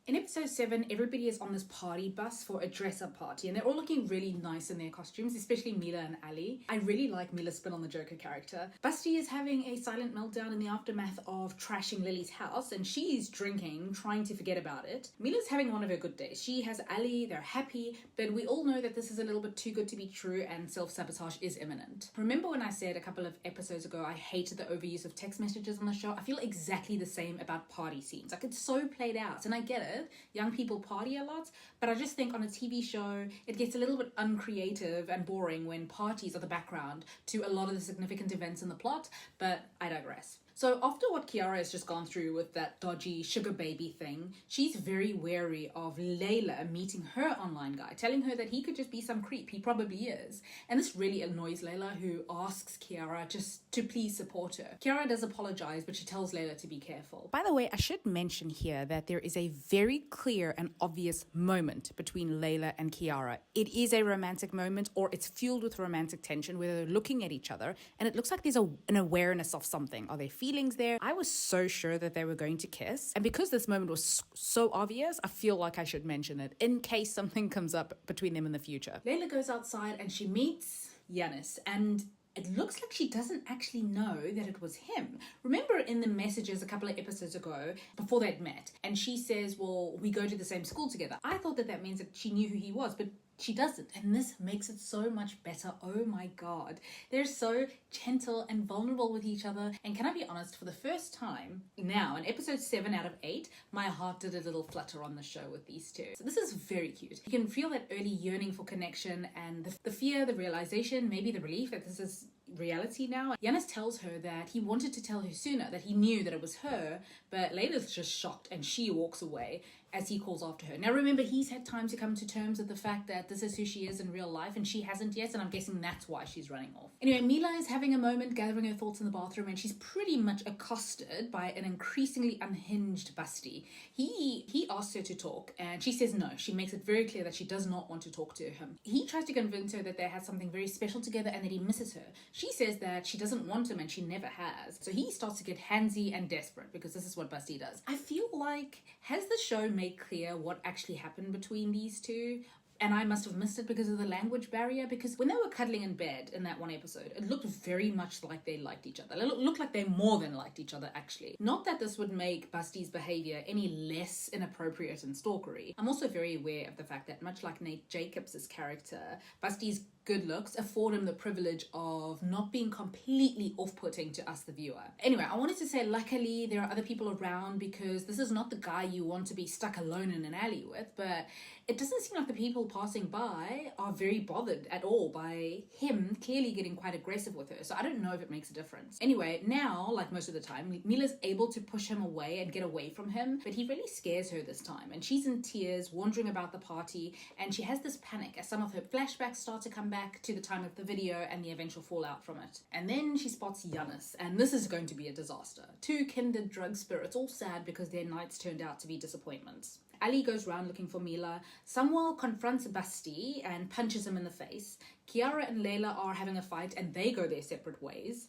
In episode 7, everybody is on this party bus for a dress-up party, and they're all looking really nice in their costumes, especially Mila and Ali. I really like Mila's spin on the Joker character. Basti is having a silent meltdown in the aftermath of trashing Lily's house, and she's drinking, trying to forget about it. Mila's having one of her good days. She has Ali, they're happy, but we all know that this is a little bit too good to be true and self-sabotage is imminent. Remember when I said a couple of episodes ago I hated the overuse of text messages on the show? I feel exactly the same about party scenes. Like, it's so played out, and I get it. Young people party a lot, but I just think on a TV show it gets a little bit uncreative and boring when parties are the background to a lot of the significant events in the plot, but I digress. So after what Kiara has just gone through with that dodgy sugar baby thing, she's very wary of Layla meeting her online guy, telling her that he could just be some creep. He probably is. And this really annoys Layla, who asks Kiara just to please support her. Kiara does apologize, but she tells Layla to be careful. By the way, I should mention here that there is a very clear and obvious moment between Layla and Kiara. It is a romantic moment, or it's fueled with romantic tension where they're looking at each other and it looks like there's an awareness of something. Are they feelings there? I was so sure that they were going to kiss, and because this moment was so obvious, I feel like I should mention it in case something comes up between them in the future. Layla goes outside and she meets Yanis, and it looks like she doesn't actually know that it was him. Remember in the messages a couple of episodes ago, before they'd met, and she says, well, we go to the same school together. I thought that means that she knew who he was, but she doesn't, and this makes it so much better. Oh my god. They're so gentle and vulnerable with each other, and can I be honest, for the first time now, in episode 7 out of 8, my heart did a little flutter on the show with these two. So this is very cute. You can feel that early yearning for connection and the fear, the realization, maybe the relief that this is reality now. Yanis tells her that he wanted to tell her sooner, that he knew that it was her, but Layla's just shocked and she walks away as he calls after her. Now remember, he's had time to come to terms with the fact that this is who she is in real life and she hasn't yet, and I'm guessing that's why she's running off. Anyway, Mila is having a moment gathering her thoughts in the bathroom, and she's pretty much accosted by an increasingly unhinged Basti. He asks her to talk and she says no. She makes it very clear that she does not want to talk to him. He tries to convince her that they had something very special together and that he misses her. She says that she doesn't want him and she never has. So he starts to get handsy and desperate, because this is what Basti does. I feel like, has the show made clear what actually happened between these two? And I must have missed it because of the language barrier, because when they were cuddling in bed in that one episode, it looked very much like they liked each other. It looked like they more than liked each other, actually. Not that this would make Basti's behavior any less inappropriate and stalkery. I'm also very aware of the fact that, much like Nate Jacobs' character, Basti's good looks afford him the privilege of not being completely off-putting to us, the viewer. Anyway, I wanted to say luckily there are other people around, because this is not the guy you want to be stuck alone in an alley with, but it doesn't seem like the people passing by are very bothered at all by him clearly getting quite aggressive with her, so I don't know if it makes a difference. Anyway, now, like most of the time, Mila's able to push him away and get away from him, but he really scares her this time, and she's in tears, wandering about the party, and she has this panic as some of her flashbacks start to come back to the time of the video and the eventual fallout from it. And then she spots Yanis, and this is going to be a disaster. Two kindred drug spirits, all sad because their nights turned out to be disappointments. Ali goes round looking for Mila. Samuel confronts Basti and punches him in the face. Kiara and Layla are having a fight and they go their separate ways.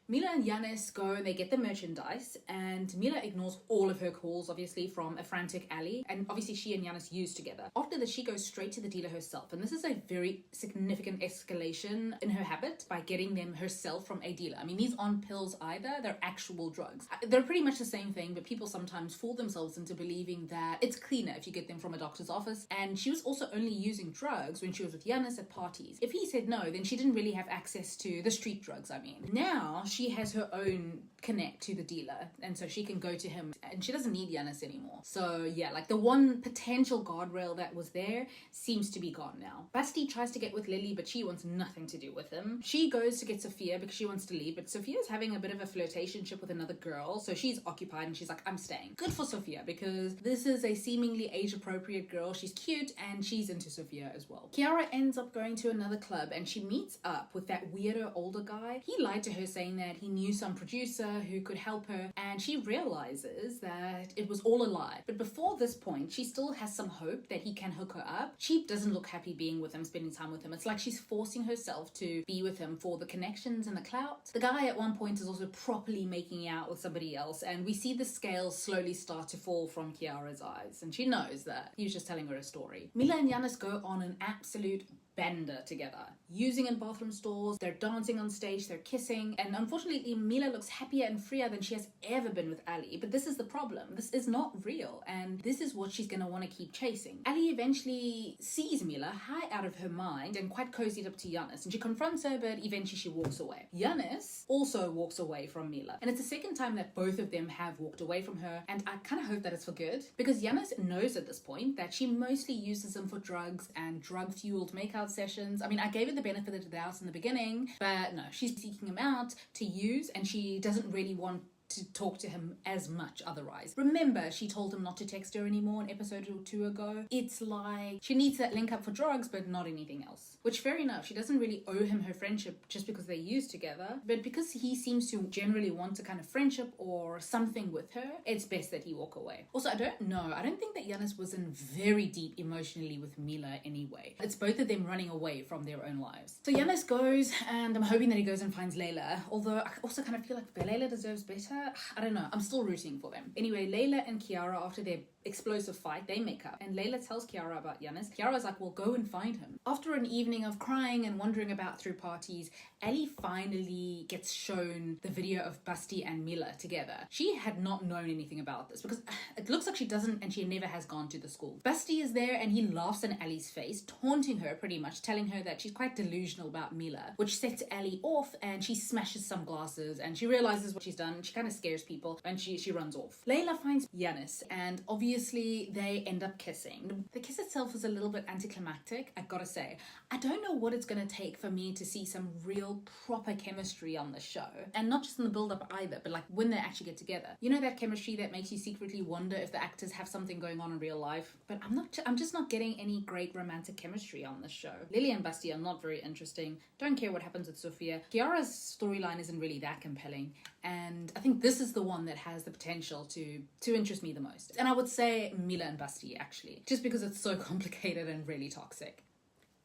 Mila and Yanis go and they get the merchandise, and Mila ignores all of her calls, obviously, from a frantic Ali, and obviously she and Yanis use together. After this, she goes straight to the dealer herself, and this is a very significant escalation in her habit by getting them herself from a dealer. I mean, these aren't pills either, they're actual drugs. They're pretty much the same thing, but people sometimes fool themselves into believing that it's cleaner if you get them from a doctor's office, and she was also only using drugs when she was with Yanis at parties. If he said no, then she didn't really have access to the street drugs, I mean. Now, she has her own connect to the dealer, and so she can go to him, and she doesn't need Yanis anymore. So yeah, like the one potential guardrail that was there seems to be gone now. Basti tries to get with Lily, but she wants nothing to do with him. She goes to get Sophia because she wants to leave, but Sophia's having a bit of a flirtationship with another girl, so she's occupied and she's like, I'm staying. Good for Sophia, because this is a seemingly age-appropriate girl. She's cute and she's into Sophia as well. Kiara ends up going to another club and she meets up with that weirdo older guy. He lied to her saying that he knew some producer who could help her, and she realizes that it was all a lie. But before this point, she still has some hope that he can hook her up. She doesn't look happy being with him, spending time with him. It's like she's forcing herself to be with him for the connections and the clout. The guy at one point is also properly making out with somebody else, and we see the scales slowly start to fall from Kiara's eyes, and she knows that he was just telling her a story. Mila and Giannis go on an absolute bender together, using in bathroom stalls, they're dancing on stage, they're kissing, and unfortunately Mila looks happier and freer than she has ever been with Ali. But this is the problem. This is not real, and this is what she's gonna want to keep chasing. Ali eventually sees Mila high out of her mind and quite cozied up to Giannis, and she confronts her, but eventually she walks away. Giannis also walks away from Mila, and it's the second time that both of them have walked away from her, and I kind of hope that it's for good, because Giannis knows at this point that she mostly uses him for drugs and drug-fueled makeout sessions. I mean, I gave it the benefit of the doubt in the beginning, but no, she's seeking him out to use, and she doesn't really want to talk to him as much otherwise. Remember, she told him not to text her anymore an episode or two ago. It's like she needs that link up for drugs, but not anything else. Which, fair enough, she doesn't really owe him her friendship just because they used together, but because he seems to generally want a kind of friendship or something with her, it's best that he walk away. Also, I don't think that Giannis was in very deep emotionally with Mila anyway. It's both of them running away from their own lives. So Giannis goes, and I'm hoping that he goes and finds Layla, although I also kind of feel like Layla deserves better. I don't know, I'm still rooting for them. Anyway, Layla and Kiara, after their explosive fight, they make up, and Layla tells Kiara about Giannis. Kiara's like, well, go and find him. After an evening of crying and wandering about through parties, Ali finally gets shown the video of Basti and Mila together. She had not known anything about this because it looks like she doesn't, and she never has gone to the school. Basti is there, and he laughs in Ali's face, taunting her pretty much, telling her that she's quite delusional about Mila, which sets Ali off, and she smashes some glasses, and she realizes what she's done. She kind of scares people, and she runs off. Layla finds Giannis, and obviously they end up kissing. The kiss itself is a little bit anticlimactic, I gotta say. I don't know what it's gonna take for me to see some real proper chemistry on the show, and not just in the build-up either, but like when they actually get together. You know, that chemistry that makes you secretly wonder if the actors have something going on in real life. But I'm just not getting any great romantic chemistry on this show. Lily and Basti are not very interesting. Don't care what happens with Sophia. Kiara's storyline isn't really that compelling, and I think this is the one that has the potential to interest me the most. And I would say Mila and Basti, actually, just because it's so complicated and really toxic.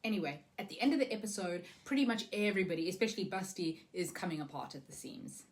Anyway, at the end of the episode, pretty much everybody, especially Basti, is coming apart at the seams.